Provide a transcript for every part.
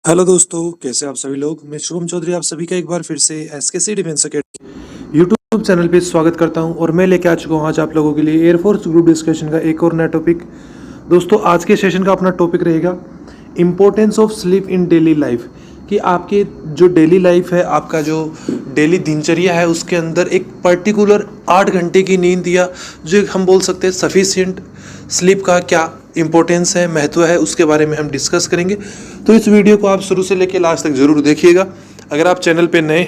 Hello दोस्तों, कैसे आप सभी लोग। मैं शुभम चौधरी आप सभी का एक बार फिर से एसकेसी डिफेंस अकेडमी यूट्यूब चैनल पे स्वागत करता हूं और मैं लेके आ चुका हूं आज आप लोगों के लिए एयरफोर्स ग्रुप डिस्कशन का एक और नया टॉपिक। दोस्तों, आज के सेशन का अपना टॉपिक रहेगा importance of sleep in daily life. कि आपके जो डेली लाइफ है, आपका जो डेली दिनचर्या है, उसके अंदर एक पर्टिकुलर 8 घंटे की नींद या जो एक हम बोल सकते हैं सफिशिएंट स्लीप का क्या इम्पोर्टेंस है, महत्व है, उसके बारे में हम डिस्कस करेंगे। तो इस वीडियो को आप शुरू से लेकर लास्ट तक जरूर देखिएगा। अगर आप चैनल पे नए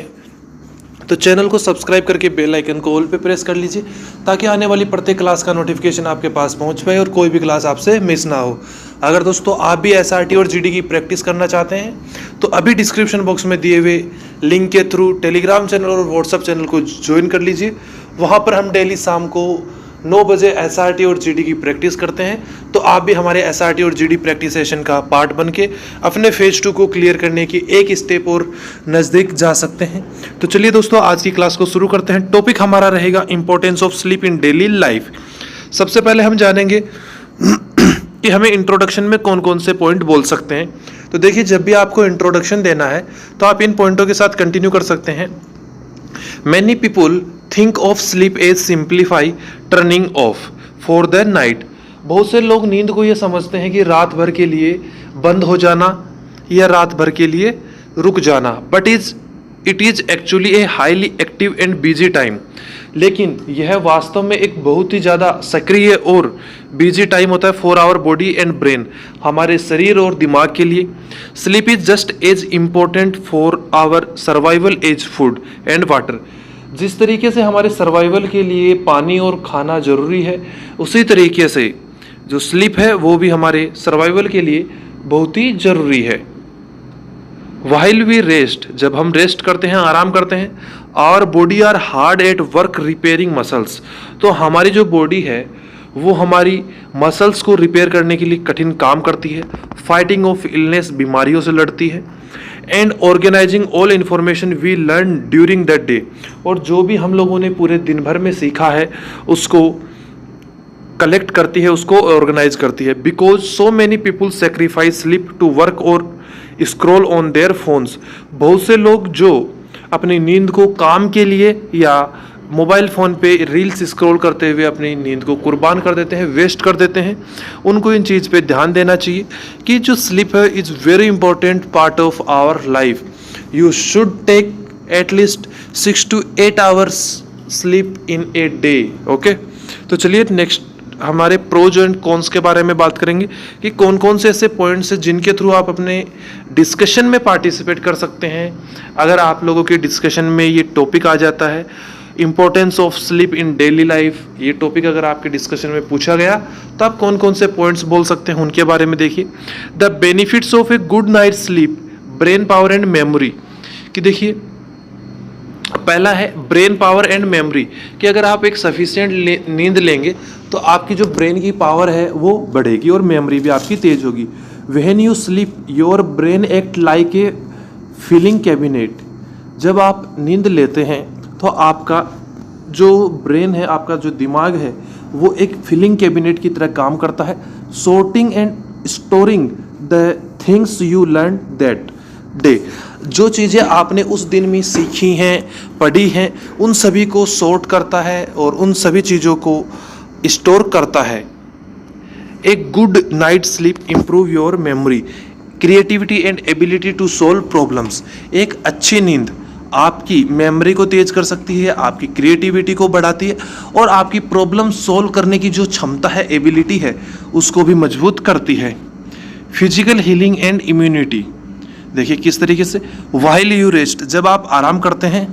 तो चैनल को सब्सक्राइब करके बेल आइकन को ऑल पे प्रेस कर लीजिए ताकि आने वाली प्रत्येक क्लास का नोटिफिकेशन आपके पास पहुंच पाए और कोई भी क्लास आपसे मिस ना हो। अगर दोस्तों आप भी एसआरटी और जीडी की प्रैक्टिस करना चाहते हैं तो अभी डिस्क्रिप्शन बॉक्स में दिए हुए लिंक के थ्रू टेलीग्राम चैनल और व्हाट्सएप चैनल को ज्वाइन कर लीजिए। वहाँ पर हम डेली शाम को 9 बजे एसआरटी और जीडी की प्रैक्टिस करते हैं। तो आप भी हमारे एसआरटी और जीडी प्रैक्टिस सेशन का पार्ट बन के अपने फेज 2 को क्लियर करने की एक स्टेप और नज़दीक जा सकते हैं। तो चलिए दोस्तों, आज की क्लास को शुरू करते हैं। टॉपिक हमारा रहेगा importance of sleep in daily life. सबसे पहले हम जानेंगे कि हमें इंट्रोडक्शन में कौन कौन से पॉइंट बोल सकते हैं। तो देखिए, जब भी आपको इंट्रोडक्शन देना है तो आप इन पॉइंटों के साथ कंटिन्यू कर सकते हैं। Many people think of sleep as simplify turning off for the night। बहुत से लोग नींद को ये समझते हैं कि रात भर के लिए बंद हो जाना या रात भर के लिए रुक जाना, but it is actually a highly active and busy time. लेकिन यह वास्तव में एक बहुत ही ज़्यादा सक्रिय और बिजी टाइम होता है for our body and brain, हमारे शरीर और दिमाग के लिए। Sleep is just as important for our survival as food and water. जिस तरीके से हमारे सर्वाइवल के लिए पानी और खाना जरूरी है, उसी तरीके से जो स्लीप है वो भी हमारे सर्वाइवल के लिए बहुत ही जरूरी है। वाइल वी रेस्ट, जब हम रेस्ट करते हैं, आराम करते हैं, our body are hard at work repairing muscles. तो हमारी जो बॉडी है वो हमारी मसल्स को रिपेयर करने के लिए कठिन काम करती है, फाइटिंग ऑफ इलनेस, बीमारियों से लड़ती है, and organising all information we learn during that day. और जो भी हम लोगों ने पूरे दिन भर में सीखा है उसको कलेक्ट करती है, उसको ऑर्गेनाइज करती है। Because so many people sacrifice sleep to work और स्क्रॉल ऑन देयर फोन्स। बहुत से लोग जो अपनी नींद को काम के लिए या मोबाइल फ़ोन पे रील्स स्क्रॉल करते हुए अपनी नींद को कुर्बान कर देते हैं, वेस्ट कर देते हैं। उनको इन चीज़ पे ध्यान देना चाहिए कि जो स्लीप है is very important part of our life. You should take at least 6 to 8 hours sleep in a day. Okay, तो चलिए नेक्स्ट हमारे प्रोज एंड कॉन्स के बारे में बात करेंगे कि कौन कौन से ऐसे पॉइंट्स हैं जिनके थ्रू आप अपने डिस्कशन में पार्टिसिपेट कर सकते हैं। अगर आप लोगों के डिस्कशन में ये टॉपिक आ जाता है, importance of sleep in daily life, ये टॉपिक अगर आपके डिस्कशन में पूछा गया तो आप कौन कौन से पॉइंट्स बोल सकते हैं उनके बारे में देखिए। The benefits of a good night sleep, brain power and memory. कि देखिए, पहला है ब्रेन पावर एंड मेमोरी, कि अगर आप एक सफिशिएंट नींद लेंगे तो आपकी जो ब्रेन की पावर है वो बढ़ेगी और मेमोरी भी आपकी तेज होगी। When you sleep your brain act like a feeling cabinet. जब आप नींद लेते हैं तो आपका जो ब्रेन है, आपका जो दिमाग है, वो एक फीलिंग कैबिनेट की तरह काम करता है, sorting and storing the things you learn that day. जो चीज़ें आपने उस दिन में सीखी हैं, पढ़ी हैं, उन सभी को सॉर्ट करता है और उन सभी चीज़ों को स्टोर करता है। एक good night sleep improve your memory, creativity and ability to solve problems. एक अच्छी नींद आपकी मेमोरी को तेज कर सकती है, आपकी क्रिएटिविटी को बढ़ाती है और आपकी प्रॉब्लम सॉल्व करने की जो क्षमता है, एबिलिटी है, उसको भी मजबूत करती है। फिजिकल हीलिंग एंड इम्यूनिटी, देखिए किस तरीके से। वाइल यू रेस्ट, जब आप आराम करते हैं,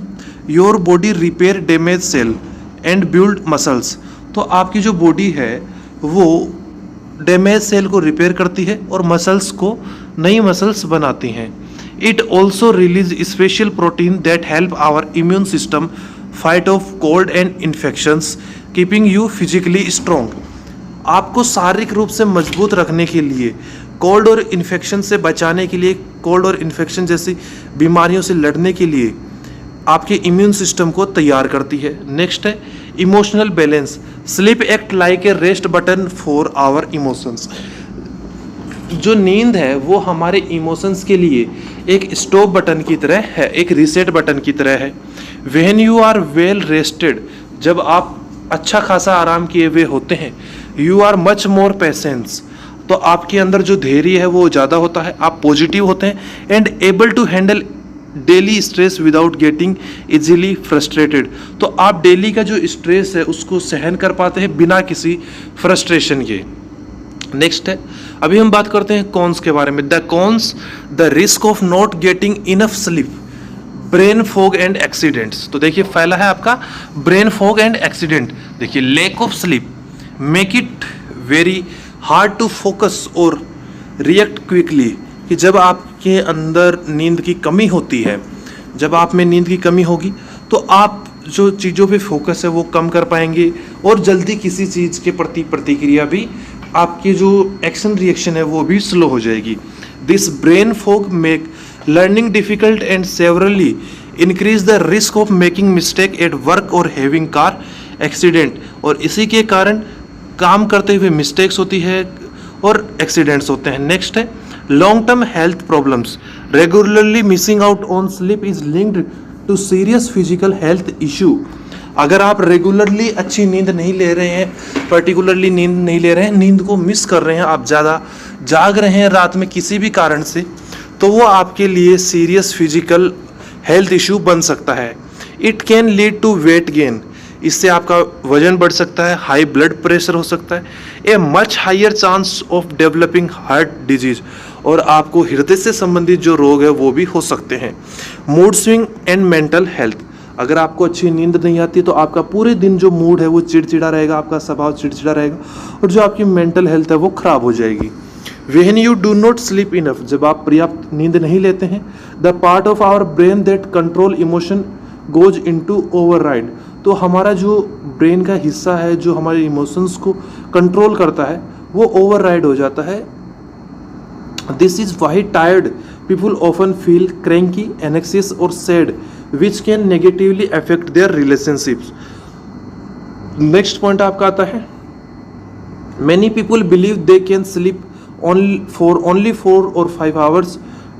your body repair damage cell and build muscles. तो आपकी जो बॉडी है वो डैमेज सेल को रिपेयर करती है और मसल्स को नई मसल्स बनाती हैं। It also release special protein that help our immune system fight off cold and infections, keeping you physically strong. आपको शारीरिक रूप से मजबूत रखने के लिए, कोल्ड और इन्फेक्शन से बचाने के लिए, कोल्ड और इन्फेक्शन जैसी बीमारियों से लड़ने के लिए आपके इम्यून सिस्टम को तैयार करती है। नेक्स्ट है emotional balance, sleep act like a rest button for our emotions. जो नींद है वो हमारे इमोशंस के लिए एक स्टॉप बटन की तरह है, एक रीसेट बटन की तरह है। When you are well rested, जब आप अच्छा खासा आराम किए हुए होते हैं, you are much more patience, तो आपके अंदर जो धैर्य है वो ज़्यादा होता है, आप पॉजिटिव होते हैं and able to handle daily stress without getting easily frustrated, तो आप डेली का जो स्ट्रेस है उसको सहन कर पाते हैं बिना किसी फ्रस्ट्रेशन के। नेक्स्ट है, अभी हम बात करते हैं कॉन्स के बारे में। The cons, the risk of not getting enough sleep, brain fog and accidents. तो देखिए पहला है आपका ब्रेन फॉग एंड एक्सीडेंट। देखिए lack of sleep make it very hard to focus और रिएक्ट क्विकली, कि जब आपके अंदर नींद की कमी होती है, जब आप में नींद की कमी होगी तो आप जो चीज़ों पे फोकस है वो कम कर पाएंगे और जल्दी किसी चीज़ के प्रति प्रतिक्रिया भी, आपकी जो एक्शन रिएक्शन है वो भी स्लो हो जाएगी। This brain fog make learning difficult and severally increase the risk of making mistake at work और हैविंग कार एक्सीडेंट, और इसी के कारण काम करते हुए मिस्टेक्स होती है और एक्सीडेंट्स होते हैं। नेक्स्ट है long term health problems, regularly missing out on sleep is linked to serious physical health issue. अगर आप रेगुलरली अच्छी नींद नहीं ले रहे हैं, पर्टिकुलरली नींद नहीं ले रहे हैं, नींद को मिस कर रहे हैं, आप ज़्यादा जाग रहे हैं रात में किसी भी कारण से, तो वो आपके लिए सीरियस फिजिकल हेल्थ इशू बन सकता है। It can lead to weight gain, इससे आपका वजन बढ़ सकता है, हाई ब्लड प्रेशर हो सकता है, a much higher chance of developing heart disease, और आपको हृदय से संबंधित जो रोग है वो भी हो सकते हैं। Mood swing and mental health, अगर आपको अच्छी नींद नहीं आती तो आपका पूरे दिन जो मूड है वो चिड़चिड़ा रहेगा, आपका स्वभाव चिड़चिड़ा रहेगा और जो आपकी मेंटल हेल्थ है वो खराब हो जाएगी। When you do not sleep enough, जब आप पर्याप्त नींद नहीं लेते हैं, the part of our brain that control emotion goes into override, तो हमारा जो ब्रेन का हिस्सा है जो हमारे इमोशंस को कंट्रोल करता है वो ओवरराइड हो जाता है। This is why tired people often feel cranky, anxious और sad, which can negatively affect their relationships. Next point आपका आता है, many people believe they can sleep only 4 or 5 hours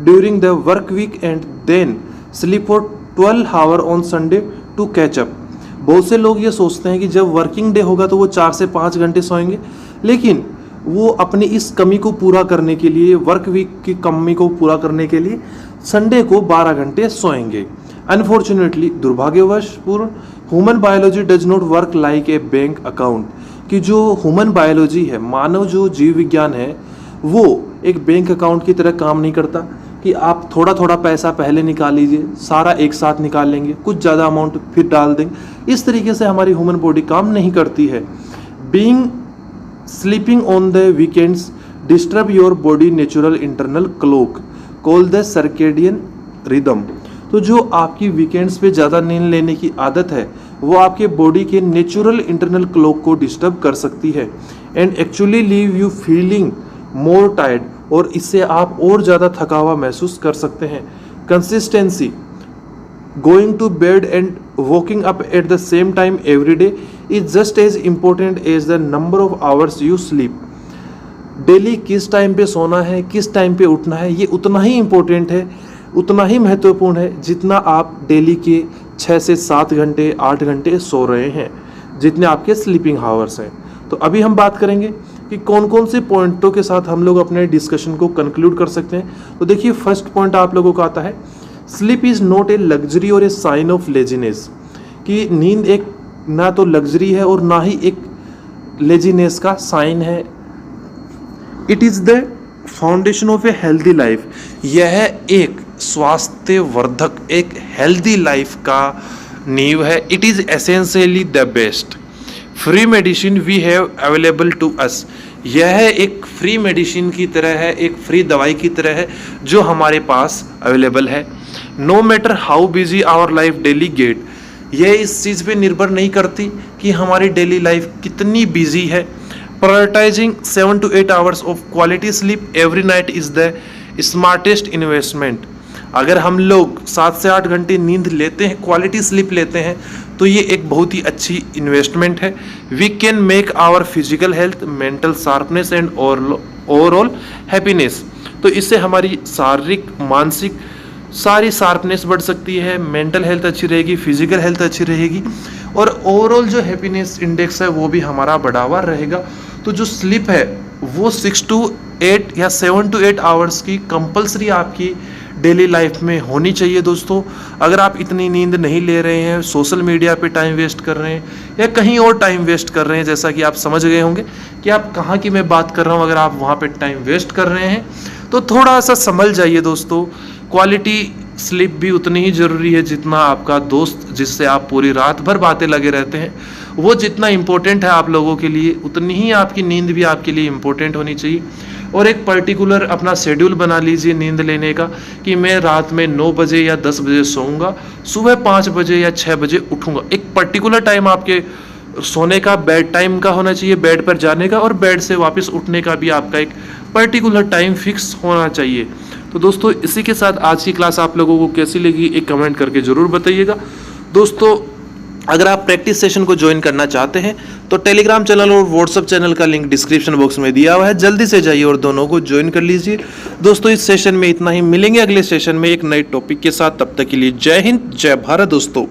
during the work week and then sleep for 12 hours on Sunday to catch up। बहुत से लोग ये सोचते हैं कि जब वर्किंग डे होगा तो वो 4 से 5 घंटे सोएंगे, लेकिन वो अपनी इस कमी को पूरा करने के लिए, वर्क वीक की कमी को पूरा करने के लिए संडे को 12 घंटे सोएंगे। अनफॉर्चुनेटली, दुर्भाग्यवश पूर्ण, human biology does not work like a bank account, कि जो ह्यूमन बायोलॉजी है, मानव जो जीव विज्ञान है, वो एक बैंक अकाउंट की तरह काम नहीं करता कि आप थोड़ा थोड़ा पैसा पहले निकाल लीजिए, सारा एक साथ निकाल लेंगे, कुछ ज़्यादा अमाउंट फिर डाल देंगे। इस तरीके से हमारी ह्यूमन बॉडी काम नहीं करती है। Being sleeping on the weekends disturb your body natural internal clock called the circadian rhythm, तो जो आपकी वीकेंड्स पे ज़्यादा नींद लेने की आदत है वो आपके बॉडी के नेचुरल इंटरनल क्लॉक को डिस्टर्ब कर सकती है and actually leave you feeling more tired, और इससे आप और ज़्यादा थका हुआ महसूस कर सकते हैं। Consistency, going to bed and waking up at the same time every day is just as important as the number of hours you sleep. Daily किस टाइम पे सोना है, किस टाइम पे उठना है, ये उतना ही इम्पोर्टेंट है, उतना ही महत्वपूर्ण है जितना आप डेली के 6 से 7 घंटे 8 घंटे सो रहे हैं, जितने आपके स्लीपिंग आवर्स हैं। तो अभी हम बात करेंगे कि कौन कौन से पॉइंटों के साथ हम लोग अपने डिस्कशन को कंक्लूड कर सकते हैं। तो देखिए फर्स्ट पॉइंट आप लोगों का आता है, sleep is not a luxury और ए साइन ऑफ लेजीनेस, कि नींद एक ना तो लग्जरी है और ना ही एक लेजीनेस का साइन है। It is the foundation of a healthy life, यह एक स्वास्थ्यवर्धक, एक हेल्दी लाइफ का नींव है। It is essentially the best free medicine we have available to us, यह एक फ्री मेडिसिन की तरह है, एक फ्री दवाई की तरह है जो हमारे पास अवेलेबल है। No matter how busy our life daily get, यह इस चीज़ पे निर्भर नहीं करती कि हमारी डेली लाइफ कितनी बिजी है। Prioritising 7 to 8 hours of quality sleep every night is the smartest investment. अगर हम लोग 7 से 8 घंटे नींद लेते हैं, क्वालिटी स्लीप लेते हैं, तो ये एक बहुत ही अच्छी इन्वेस्टमेंट है। We can make our physical health, mental sharpness and overall happiness. तो इससे हमारी शारीरिक मानसिक सारी शार्पनेस बढ़ सकती है, मेंटल हेल्थ अच्छी रहेगी, फिजिकल हेल्थ अच्छी रहेगी और ओवरऑल जो हैप्पीनेस इंडेक्स है वो भी हमारा बढ़ा हुआ रहेगा। तो जो स्लीप है वो 6 to 8 या 7 to 8 आवर्स की कंपलसरी आपकी डेली लाइफ में होनी चाहिए दोस्तों। अगर आप इतनी नींद नहीं ले रहे हैं, सोशल मीडिया पे टाइम वेस्ट कर रहे हैं या कहीं और टाइम वेस्ट कर रहे हैं, जैसा कि आप समझ गए होंगे कि आप कहाँ की मैं बात कर रहा हूँ, अगर आप वहाँ पे टाइम वेस्ट कर रहे हैं तो थोड़ा सा संभल जाइए दोस्तों। क्वालिटी स्लीप भी उतनी ही ज़रूरी है जितना आपका दोस्त जिससे आप पूरी रात भर बातें लगे रहते हैं वो जितना इम्पोर्टेंट है आप लोगों के लिए, उतनी ही आपकी नींद भी आपके लिए इम्पोर्टेंट होनी चाहिए। और एक पर्टिकुलर अपना शेड्यूल बना लीजिए नींद लेने का कि मैं रात में 9 बजे या 10 बजे सोऊंगा, सुबह 5 बजे या 6 बजे उठूंगा। एक पर्टिकुलर टाइम आपके सोने का, बेड टाइम का होना चाहिए, बेड पर जाने का, और बेड से वापस उठने का भी आपका एक पर्टिकुलर टाइम फिक्स होना चाहिए। तो दोस्तों इसी के साथ आज की क्लास आप लोगों को कैसी लगी एक कमेंट करके ज़रूर बताइएगा। दोस्तों अगर आप प्रैक्टिस सेशन को ज्वाइन करना चाहते हैं तो टेलीग्राम चैनल और व्हाट्सएप चैनल का लिंक डिस्क्रिप्शन बॉक्स में दिया हुआ है, जल्दी से जाइए और दोनों को ज्वाइन कर लीजिए। दोस्तों इस सेशन में इतना ही, मिलेंगे अगले सेशन में एक नए टॉपिक के साथ। तब तक के लिए जय हिंद, जय भारत दोस्तों।